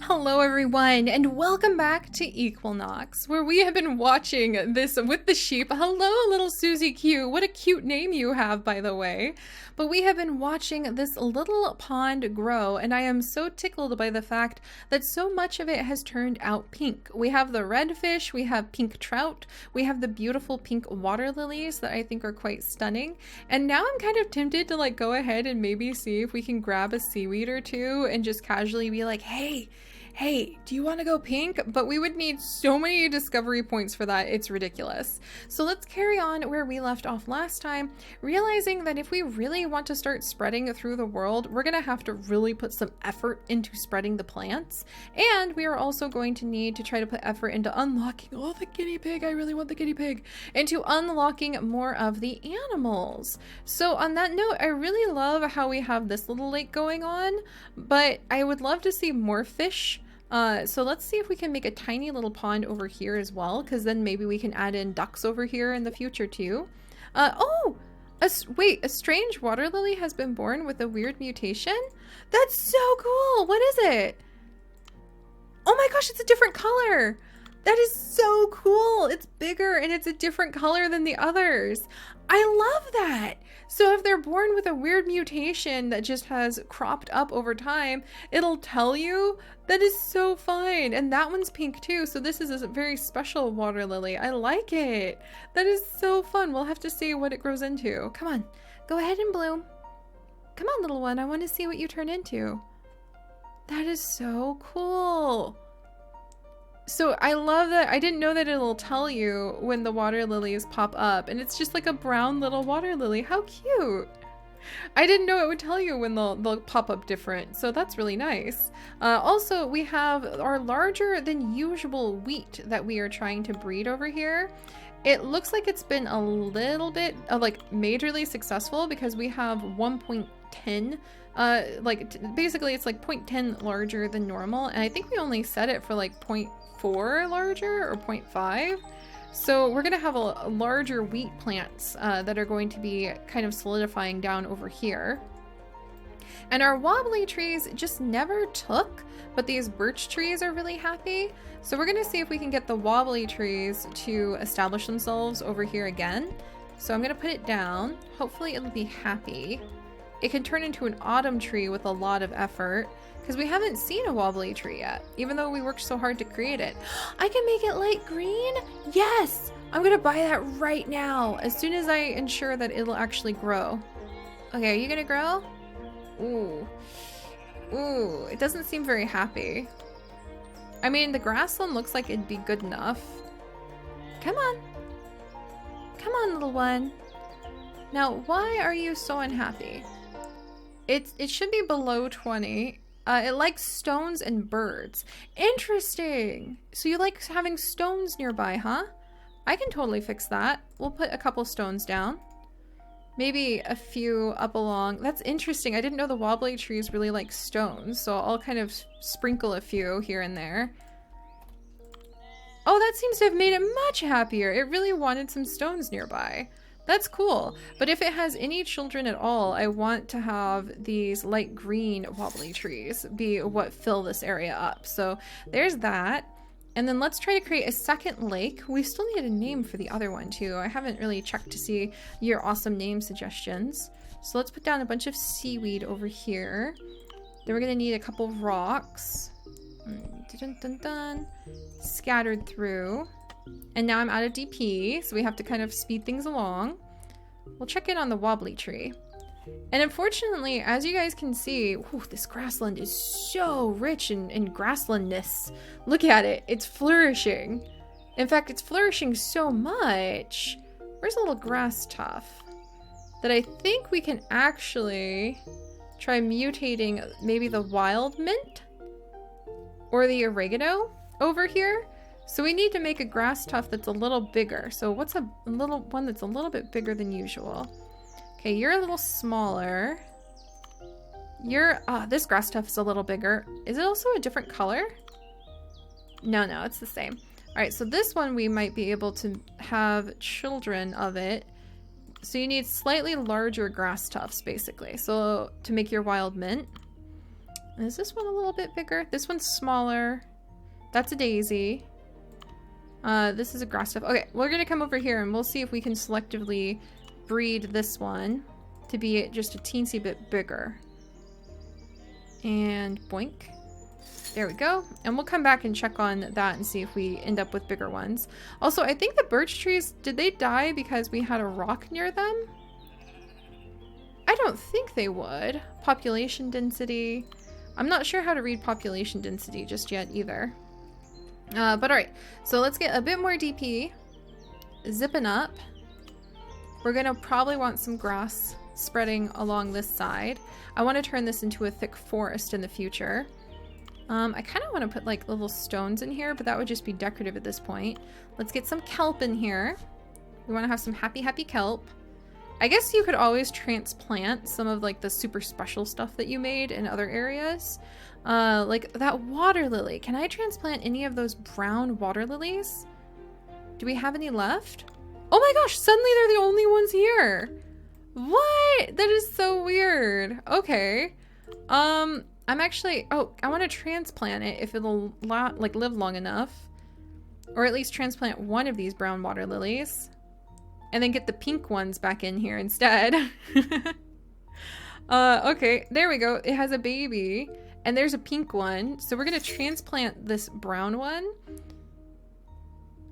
Hello everyone, and welcome back to Equilinox, where we have been watching this with the sheep. Hello little Susie Q, what a cute name you have, by the way. But we have been watching this little pond grow, and I am so tickled by the fact that so much of it has turned out pink. We have the redfish, we have pink trout, we have the beautiful pink water lilies that I think are quite stunning. And now I'm kind of tempted to like go ahead and maybe see if we can grab a seaweed or two and just casually be like, hey, do you want to go pink? But we would need so many discovery points for that, it's ridiculous. So let's carry on where we left off last time, realizing that if we really want to start spreading through the world, we're going to have to really put some effort into spreading the plants. And we are also going to need to try to put effort into unlocking, oh, the guinea pig, I really want the guinea pig, into unlocking more of the animals. So on that note, I really love how we have this little lake going on, but I would love to see more fish. So let's see if we can make a tiny little pond over here as well, because then maybe we can add in ducks over here in the future too. Wait, a strange water lily has been born with a weird mutation? That's so cool! What is it? Oh my gosh, it's a different color! That is so cool! It's bigger and it's a different color than the others. I love that! So if they're born with a weird mutation that just has cropped up over time, it'll tell you. That is so fun. And that one's pink too, so this is a very special water lily. I like it. That is so fun. We'll have to see what it grows into. Come on, go ahead and bloom. Come on, little one, I want to see what you turn into. That is so cool. So I love that. I didn't know that it'll tell you when the water lilies pop up, and it's just like a brown little water lily. How cute. I didn't know it would tell you when they'll pop up different, so that's really nice. Also, we have our larger than usual wheat that we are trying to breed over here. It looks like it's been a little bit like majorly successful because we have 1.10 basically it's like 0.10 larger than normal, and I think we only set it for like 0.4 larger or 0.5. So we're going to have a larger wheat plants that are going to be kind of solidifying down over here. And our wobbly trees just never took, but these birch trees are really happy. So we're going to see if we can get the wobbly trees to establish themselves over here again. So I'm going to put it down. Hopefully it'll be happy. It can turn into an autumn tree with a lot of effort, because we haven't seen a wobbly tree yet, even though we worked so hard to create it. I can make it light green? Yes! I'm gonna buy that right now, as soon as I ensure that it'll actually grow. Okay, are you gonna grow? Ooh. Ooh, it doesn't seem very happy. I mean, the grassland looks like it'd be good enough. Come on. Come on, little one. Now, why are you so unhappy? It should be below 20. It likes stones and birds. Interesting. So you like having stones nearby, huh? I can totally fix that. We'll put a couple stones down. Maybe a few up along. That's interesting. I didn't know the wobbly trees really like stones, so I'll kind of sprinkle a few here and there. Oh, that seems to have made it much happier. It really wanted some stones nearby. That's cool. But if it has any children at all, I want to have these light green wobbly trees be what fill this area up. So there's that. And then let's try to create a second lake. We still need a name for the other one too. I haven't really checked to see your awesome name suggestions. So let's put down a bunch of seaweed over here. Then we're gonna need a couple of rocks. Dun, dun, dun. Scattered through. And now I'm out of DP, so we have to kind of speed things along. We'll check in on the wobbly tree. And unfortunately, as you guys can see, whew, this grassland is so rich in grasslandness. Look at it, it's flourishing. In fact, it's flourishing so much. Where's a little grass tuft? That I think we can actually try mutating maybe the wild mint or the oregano over here. So we need to make a grass tuft that's a little bigger. So what's a little one that's a little bit bigger than usual? Okay, you're a little smaller. This grass tuft is a little bigger. Is it also a different color? No, it's the same. All right, so this one we might be able to have children of it. So you need slightly larger grass tufts, basically. So to make your wild mint. Is this one a little bit bigger? This one's smaller. That's a daisy. This is a grass stuff. Okay, we're gonna come over here and we'll see if we can selectively breed this one to be just a teensy bit bigger. And boink. There we go. And we'll come back and check on that and see if we end up with bigger ones. Also, I think the birch trees, did they die because we had a rock near them? I don't think they would. Population density. I'm not sure how to read population density just yet either. But alright, so let's get a bit more DP. Zipping up. We're gonna probably want some grass spreading along this side. I want to turn this into a thick forest in the future. I kind of want to put like little stones in here, but that would just be decorative at this point. Let's get some kelp in here. We want to have some happy kelp. I guess you could always transplant some of like the super special stuff that you made in other areas. Like that water lily. Can I transplant any of those brown water lilies? Do we have any left? Oh my gosh, suddenly they're the only ones here. What? That is so weird. Okay. I'm actually, oh, I want to transplant it if it'll like live long enough. Or at least transplant one of these brown water lilies. And then get the pink ones back in here instead. Okay, there we go. It has a baby. And there's a pink one. So we're going to transplant this brown one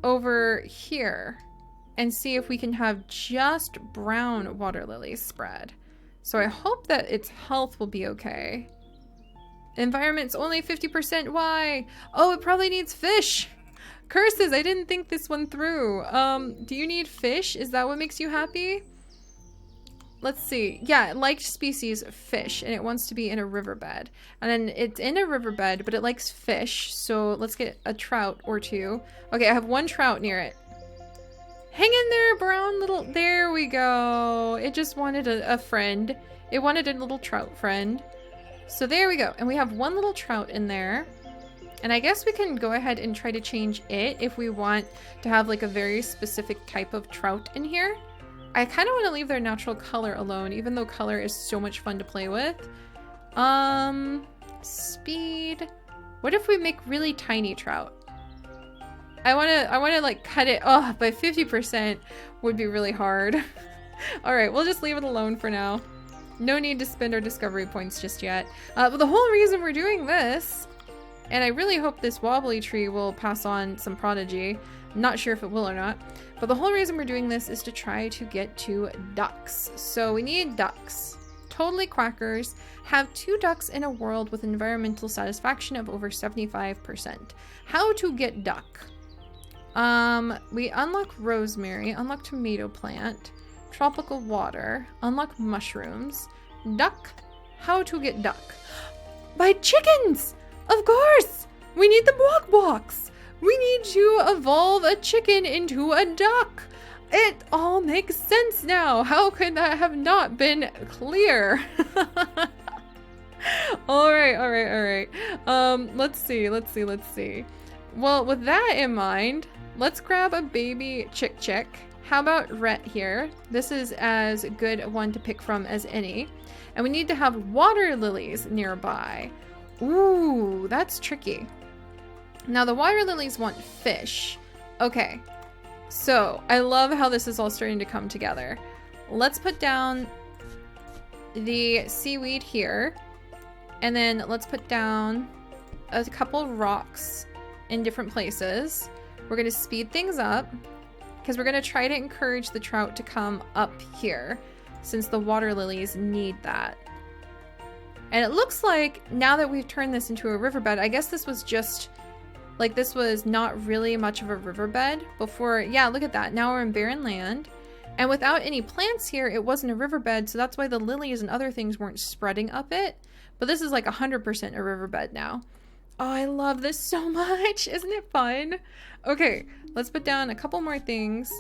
over here. And see if we can have just brown water lilies spread. So I hope that its health will be okay. Environment's only 50%. Why? Oh, it probably needs fish. Curses, I didn't think this one through. Do you need fish? Is that what makes you happy? Let's see. Yeah, it liked species fish, and it wants to be in a riverbed. And then it's in a riverbed, but it likes fish. So let's get a trout or two. Okay, I have one trout near it. Hang in there, brown little... There we go. It just wanted a friend. It wanted a little trout friend. So there we go. And we have one little trout in there. And I guess we can go ahead and try to change it if we want to have like a very specific type of trout in here. I kind of want to leave their natural color alone, even though color is so much fun to play with. Speed. What if we make really tiny trout? I want to like cut it off by 50% would be really hard. All right, we'll just leave it alone for now. No need to spend our discovery points just yet. But the whole reason we're doing this, and I really hope this wobbly tree will pass on some prodigy. Not sure if it will or not. But the whole reason we're doing this is to try to get to ducks. So we need ducks. Totally quackers. Have 2 ducks in a world with environmental satisfaction of over 75%. How to get duck? We unlock rosemary, unlock tomato plant, tropical water, unlock mushrooms, duck. How to get duck? By chickens! Of course! We need the walk box! We need to evolve a chicken into a duck! It all makes sense now! How could that have not been clear? Alright. Let's see. Well, with that in mind, let's grab a baby chick. How about Rhett here? This is as good a one to pick from as any. And we need to have water lilies nearby. Ooh, that's tricky. Now the water lilies want fish. Okay, so I love how this is all starting to come together. Let's put down the seaweed here. And then let's put down a couple rocks in different places. We're going to speed things up because we're going to try to encourage the trout to come up here since the water lilies need that. And it looks like now that we've turned this into a riverbed, I guess this was just like this was not really much of a riverbed before. Yeah, look at that. Now we're in barren land. And without any plants here, it wasn't a riverbed. So that's why the lilies and other things weren't spreading up it. But this is like 100% a riverbed now. Oh, I love this so much. Isn't it fun? Okay, let's put down a couple more things.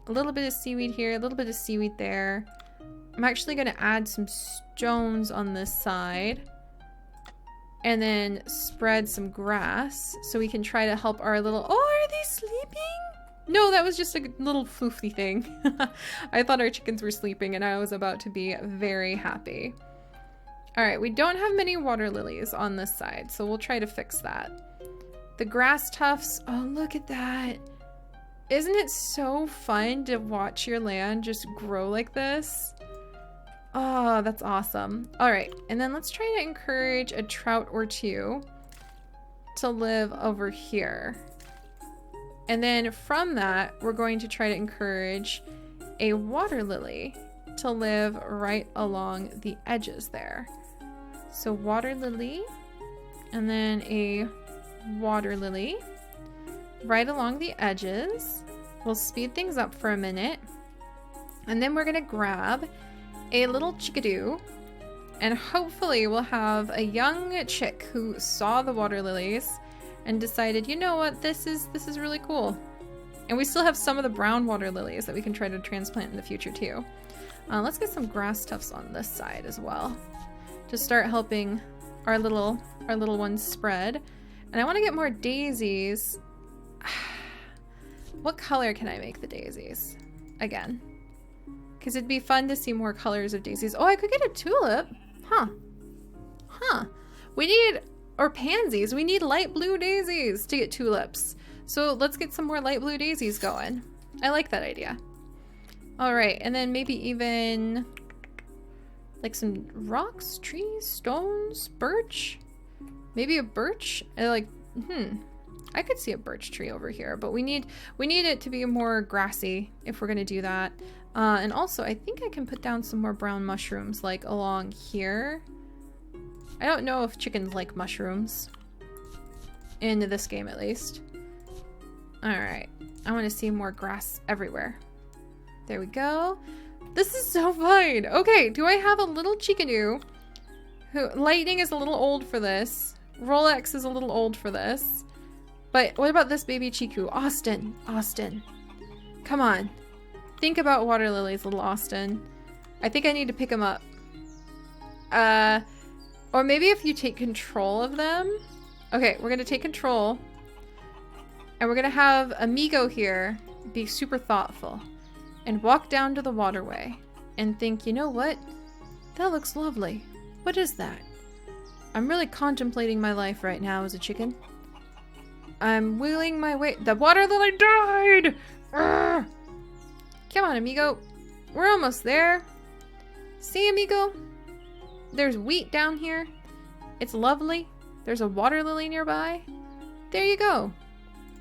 A little bit of seaweed here, a little bit of seaweed there. I'm actually going to add some stones on this side. And then spread some grass so we can try to help our little... Oh, are they sleeping? No, that was just a little floofy thing. I thought our chickens were sleeping and I was about to be very happy. All right, we don't have many water lilies on this side, so we'll try to fix that. The grass tufts, oh, look at that. Isn't it so fun to watch your land just grow like this? Oh, that's awesome. All right, and then let's try to encourage a trout or two to live over here. And then from that, we're going to try to encourage a water lily to live right along the edges there. So water lily, and then a water lily right along the edges. We'll speed things up for a minute. And then we're gonna grab a little chickadee, and hopefully we'll have a young chick who saw the water lilies and decided, you know what, this is really cool. And we still have some of the brown water lilies that we can try to transplant in the future too. Let's get some grass tufts on this side as well to start helping our little ones spread. And I want to get more daisies. What color can I make the daisies again? Because it'd be fun to see more colors of daisies. Oh, I could get a tulip. Huh. We need, or pansies. We need light blue daisies to get tulips. So let's get some more light blue daisies going. I like that idea. All right, and then maybe even like some rocks, trees, stones, birch. Maybe a birch. I could see a birch tree over here, but we need it to be more grassy if we're gonna do that. And also, I think I can put down some more brown mushrooms like along here. I don't know if chickens like mushrooms. In this game, at least. All right, I want to see more grass everywhere. There we go. This is so fun. Okay, do I have a little chickadee who, Lightning is a little old for this. Rolex is a little old for this. But what about this baby Chiku? Austin. Come on. Think about water lilies, little Austin. I think I need to pick him up. Or maybe if you take control of them. Okay, we're gonna take control. And we're gonna have Amigo here be super thoughtful and walk down to the waterway and think, you know what? That looks lovely. What is that? I'm really contemplating my life right now as a chicken. I'm wheeling my way. The water lily died! Urgh! Come on, Amigo. We're almost there. See, Amigo? There's wheat down here. It's lovely. There's a water lily nearby. There you go.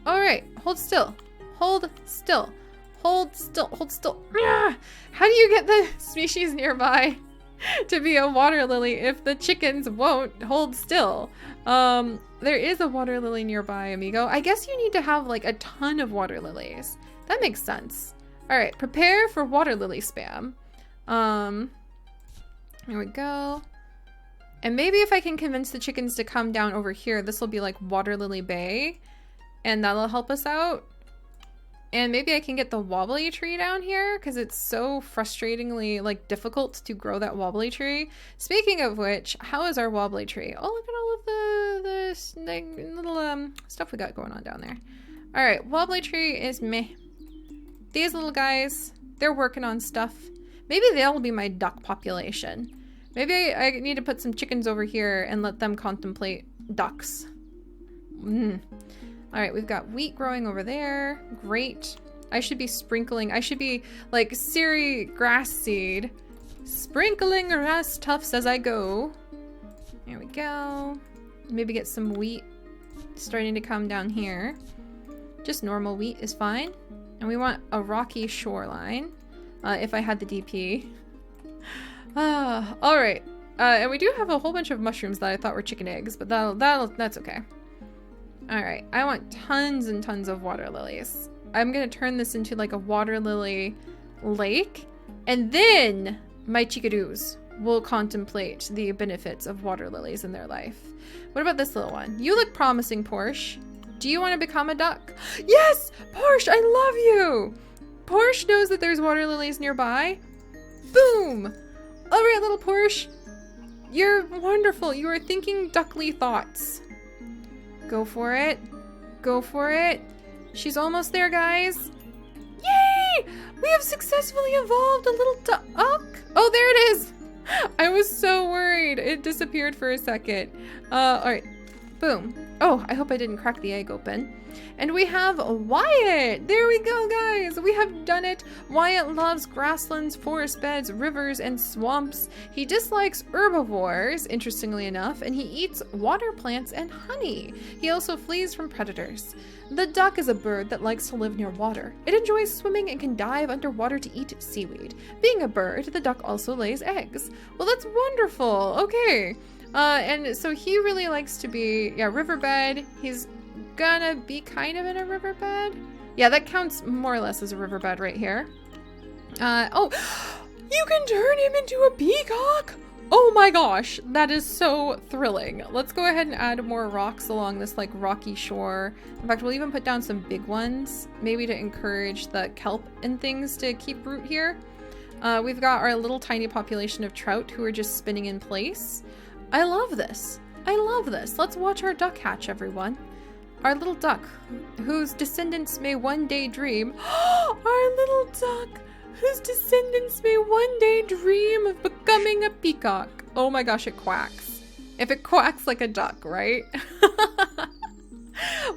All right, hold still. Hold still. Hold still. Hold still. How do you get the species nearby to be a water lily if the chickens won't hold still? There is a water lily nearby, Amigo. I guess you need to have like a ton of water lilies. That makes sense. All right, prepare for water lily spam. Here we go. And maybe if I can convince the chickens to come down over here, this will be like Water Lily Bay, and that'll help us out. And maybe I can get the wobbly tree down here because it's so frustratingly like difficult to grow that wobbly tree. Speaking of which, how is our wobbly tree? Oh, look at all of the little stuff we got going on down there. All right, wobbly tree is meh. These little guys, they're working on stuff. Maybe they'll be my duck population. Maybe I need to put some chickens over here and let them contemplate ducks. All right, we've got wheat growing over there. Great. I should be sprinkling. I should be like Seri grass seed. Sprinkling grass tufts as I go. There we go. Maybe get some wheat starting to come down here. Just normal wheat is fine. And we want a rocky shoreline. If I had the DP. All right. And we do have a whole bunch of mushrooms that I thought were chicken eggs, but that's okay. All right. I want tons and tons of water lilies. I'm going to turn this into like a water lily lake, and then my chickadoos will contemplate the benefits of water lilies in their life. What about this little one? You look promising, Porsche. Do you want to become a duck? Yes, Porsche, I love you. Porsche knows that there's water lilies nearby. Boom. All right, little Porsche. You're wonderful. You are thinking duckly thoughts. Go for it. Go for it. She's almost there, guys. Yay! We have successfully evolved a little duck. Oh, there it is. I was so worried. It disappeared for a second. All right. Boom. Oh, I hope I didn't crack the egg open. And we have Wyatt. There we go, guys. We have done it. Wyatt loves grasslands, forest beds, rivers, and swamps. He dislikes herbivores, interestingly enough, and he eats water plants and honey. He also flees from predators. The duck is a bird that likes to live near water. It enjoys swimming and can dive underwater to eat seaweed. Being a bird, the duck also lays eggs. Well, that's wonderful. Okay. And so he really likes to be, riverbed. He's gonna be kind of in a riverbed. Yeah, that counts more or less as a riverbed right here. Oh, you can turn him into a peacock. Oh my gosh, that is so thrilling. Let's go ahead and add more rocks along this like rocky shore. In fact, we'll even put down some big ones, maybe to encourage the kelp and things to keep root here. We've got our little tiny population of trout who are just spinning in place. I love this. I love this. Let's watch our duck hatch, everyone. Our little duck, whose descendants may one day dream. Our little duck, whose descendants may one day dream of becoming a peacock. Oh my gosh, it quacks. If it quacks like a duck, right?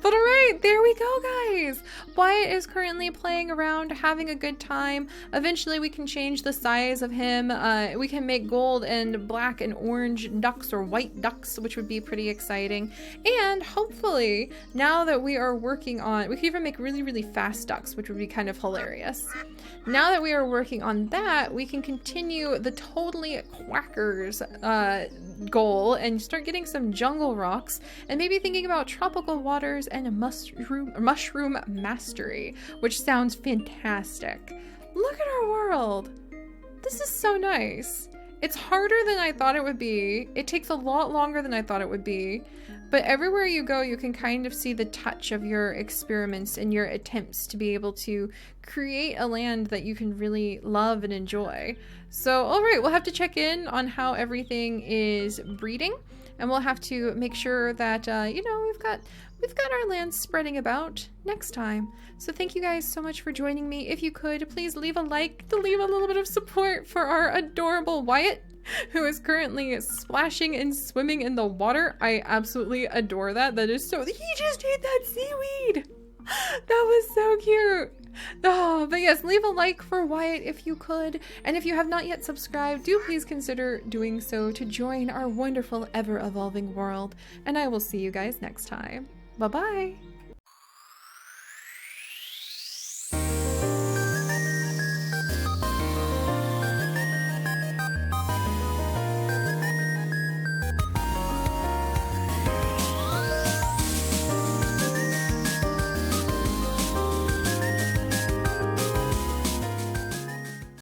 But all right, there we go, guys. Wyatt is currently playing around, having a good time. Eventually, we can change the size of him. We can make gold and black and orange ducks or white ducks, which would be pretty exciting. And hopefully, now that we are working on, we can even make really, really fast ducks, which would be kind of hilarious. Now that we are working on that, we can continue the totally quackers goal and start getting some jungle rocks and maybe thinking about tropical waters and a mushroom mastery, which sounds fantastic. Look at our world. This is so nice. It's harder than I thought it would be. It takes a lot longer than I thought it would be. But everywhere you go, you can kind of see the touch of your experiments and your attempts to be able to create a land that you can really love and enjoy. So, all right, we'll have to check in on how everything is breeding, and we'll have to make sure that, we've got our land spreading about next time. So thank you guys so much for joining me. If you could, please leave a like to leave a little bit of support for our adorable Wyatt, who is currently splashing and swimming in the water. I absolutely adore that. That is so... He just ate that seaweed! That was so cute! Oh, but yes, leave a like for Wyatt if you could. And if you have not yet subscribed, do please consider doing so to join our wonderful, ever-evolving world. And I will see you guys next time. Bye-bye!